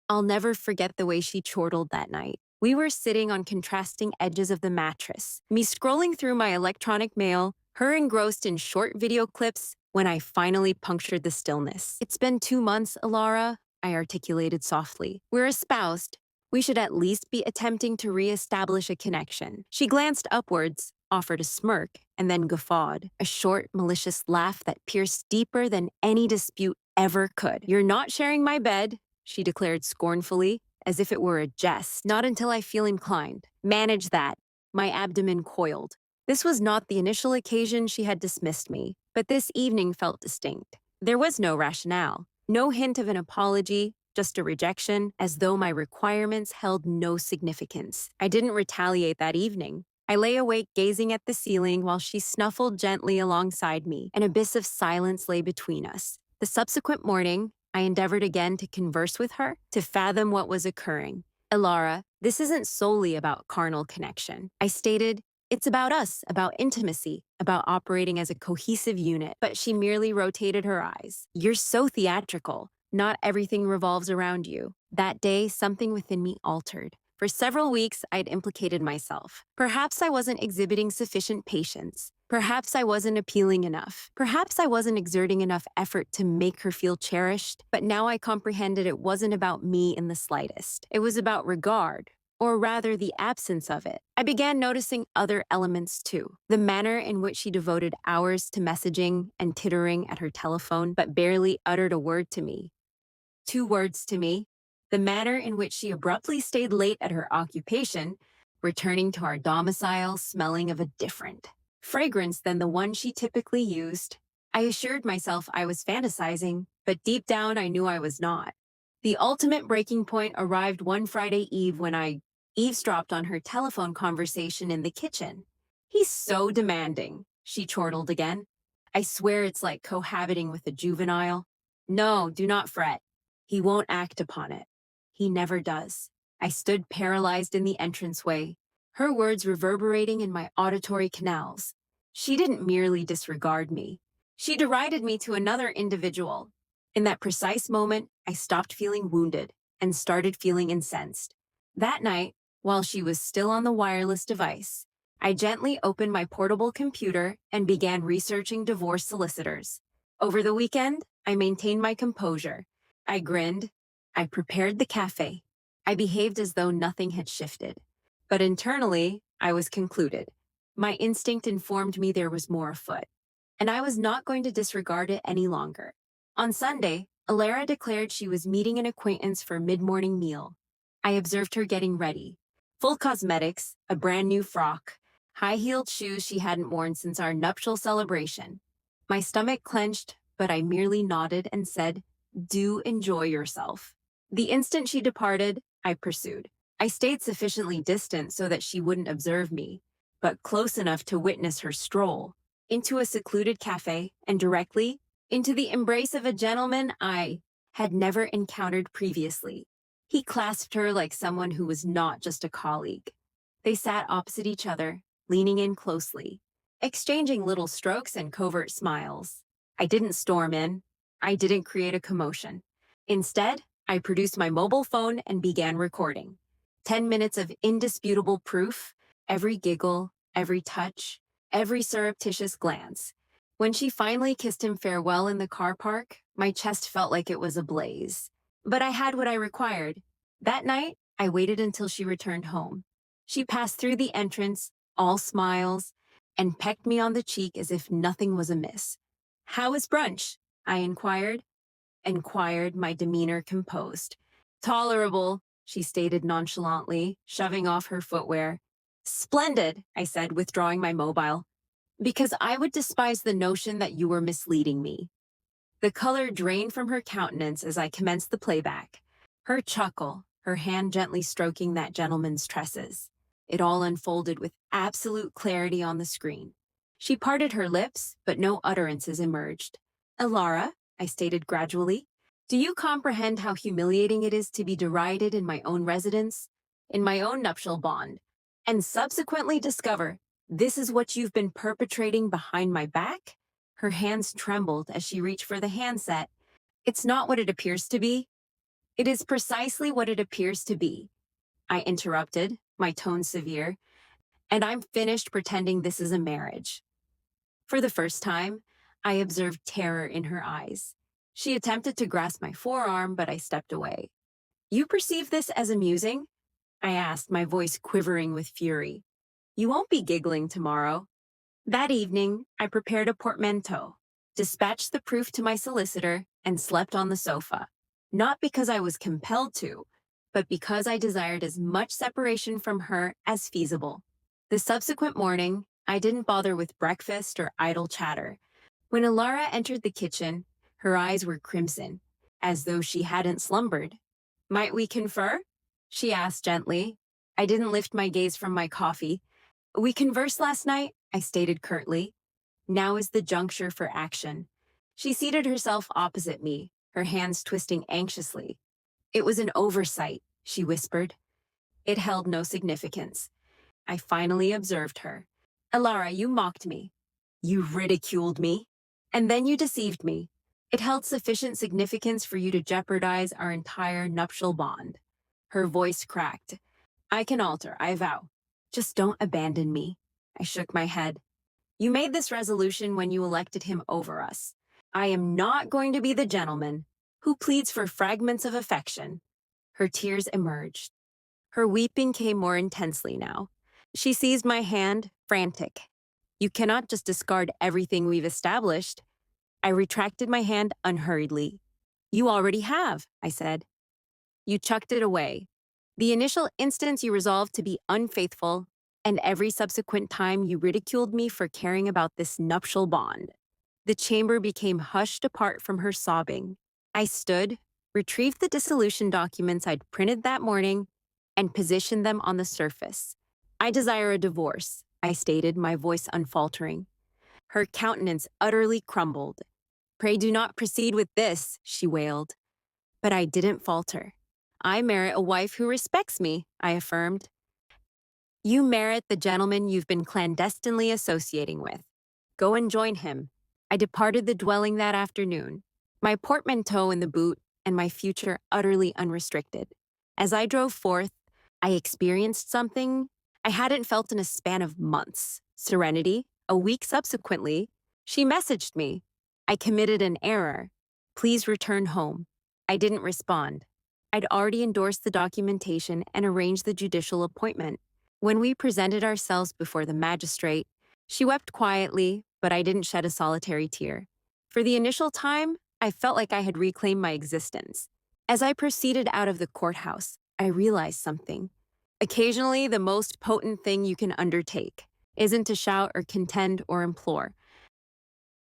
I'll never forget the way she chortled that night. We were sitting on contrasting edges of the mattress, me scrolling through my electronic mail, her engrossed in short video clips, when I finally punctured the stillness. "It's been 2 months, Alara," I articulated softly. "We're espoused. We should at least be attempting to re-establish a connection." She glanced upwards, offered a smirk, and then guffawed, a short, malicious laugh that pierced deeper than any dispute ever could. "You're not sharing my bed," she declared scornfully, as if it were a jest. "Not until I feel inclined. Manage that." My abdomen coiled. This was not the initial occasion she had dismissed me, but this evening felt distinct. There was no rationale, no hint of an apology, just a rejection, as though my requirements held no significance. I didn't retaliate that evening. I lay awake gazing at the ceiling while she snuffled gently alongside me. An abyss of silence lay between us. The subsequent morning, I endeavored again to converse with her, to fathom what was occurring. "Elara, this isn't solely about carnal connection," I stated. "It's about us, about intimacy, about operating as a cohesive unit." But she merely rotated her eyes. "You're so theatrical. Not everything revolves around you." That day, something within me altered. For several weeks, I'd implicated myself. Perhaps I wasn't exhibiting sufficient patience. Perhaps I wasn't appealing enough. Perhaps I wasn't exerting enough effort to make her feel cherished. But now I comprehended it wasn't about me in the slightest. It was about regard, or rather the absence of it. I began noticing other elements too. The manner in which she devoted hours to messaging and tittering at her telephone, but barely uttered a word to me. 2 words to me. The manner in which she abruptly stayed late at her occupation, returning to our domicile smelling of a different fragrance than the one she typically used. I assured myself I was fantasizing, but deep down I knew I was not. The ultimate breaking point arrived one Friday Eve when I eavesdropped on her telephone conversation in the kitchen. "He's so demanding," she chortled again. "I swear it's like cohabiting with a juvenile." "No, do not fret. He won't act upon it. He never does." I stood paralyzed in the entranceway, her words reverberating in my auditory canals. She didn't merely disregard me. She derided me to another individual. In that precise moment, I stopped feeling wounded and started feeling incensed. That night, while she was still on the wireless device, I gently opened my portable computer and began researching divorce solicitors. Over the weekend, I maintained my composure. I grinned. I prepared the cafe. I behaved as though nothing had shifted. But internally, I was concluded. My instinct informed me there was more afoot, and I was not going to disregard it any longer. On Sunday, Alara declared she was meeting an acquaintance for a mid-morning meal. I observed her getting ready. Full cosmetics, a brand new frock, high-heeled shoes she hadn't worn since our nuptial celebration. My stomach clenched, but I merely nodded and said, "Do enjoy yourself." The instant she departed, I pursued. I stayed sufficiently distant so that she wouldn't observe me, but close enough to witness her stroll into a secluded cafe and directly into the embrace of a gentleman I had never encountered previously. He clasped her like someone who was not just a colleague. They sat opposite each other, leaning in closely, exchanging little strokes and covert smiles. I didn't storm in. I didn't create a commotion. Instead, I produced my mobile phone and began recording. 10 minutes of indisputable proof, every giggle, every touch, every surreptitious glance. When she finally kissed him farewell in the car park, my chest felt like it was ablaze. But I had what I required. That night, I waited until she returned home. She passed through the entrance, all smiles, and pecked me on the cheek as if nothing was amiss. "How is brunch?" I inquired, my demeanor composed. "Tolerable," she stated nonchalantly, shoving off her footwear. "Splendid," I said, withdrawing my mobile, "because I would despise the notion that you were misleading me." The color drained from her countenance as I commenced the playback. Her chuckle, her hand gently stroking that gentleman's tresses. It all unfolded with absolute clarity on the screen. She parted her lips, but no utterances emerged. "Alara," I stated gradually, "do you comprehend how humiliating it is to be derided in my own residence, in my own nuptial bond, and subsequently discover this is what you've been perpetrating behind my back?" Her hands trembled as she reached for the handset. "It's not what it appears to be." It is precisely what it appears to be, I interrupted, my tone severe, and I'm finished pretending this is a marriage. For the first time, I observed terror in her eyes. She attempted to grasp my forearm, but I stepped away. You perceive this as amusing? I asked, my voice quivering with fury. You won't be giggling tomorrow. That evening, I prepared a portmanteau, dispatched the proof to my solicitor, and slept on the sofa. Not because I was compelled to, but because I desired as much separation from her as feasible. The subsequent morning, I didn't bother with breakfast or idle chatter. When Alara entered the kitchen, her eyes were crimson, as though she hadn't slumbered. Might we confer? She asked gently. I didn't lift my gaze from my coffee. We conversed last night, I stated curtly. Now is the juncture for action. She seated herself opposite me, her hands twisting anxiously. It was an oversight, she whispered. It held no significance. I finally observed her. Alara, you mocked me. You ridiculed me. And then you deceived me. It held sufficient significance for you to jeopardize our entire nuptial bond. Her voice cracked. I can alter, I vow. Just don't abandon me. I shook my head. You made this resolution when you elected him over us. I am not going to be the gentleman who pleads for fragments of affection. Her tears emerged. Her weeping came more intensely now. She seized my hand, frantic. You cannot just discard everything we've established. I retracted my hand unhurriedly. You already have, I said. You chucked it away. The initial instance you resolved to be unfaithful, and every subsequent time you ridiculed me for caring about this nuptial bond. The chamber became hushed apart from her sobbing. I stood, retrieved the dissolution documents I'd printed that morning, and positioned them on the surface. I desire a divorce, I stated, my voice unfaltering. Her countenance utterly crumbled. Pray do not proceed with this, she wailed. But I didn't falter. I merit a wife who respects me, I affirmed. You merit the gentleman you've been clandestinely associating with. Go and join him. I departed the dwelling that afternoon, my portmanteau in the boot and my future utterly unrestricted. As I drove forth, I experienced something I hadn't felt in a span of months. Serenity, a week subsequently, she messaged me. I committed an error. Please return home. I didn't respond. I'd already endorsed the documentation and arranged the judicial appointment. When we presented ourselves before the magistrate, she wept quietly, but I didn't shed a solitary tear. For the initial time, I felt like I had reclaimed my existence. As I proceeded out of the courthouse, I realized something. Occasionally, the most potent thing you can undertake isn't to shout or contend or implore,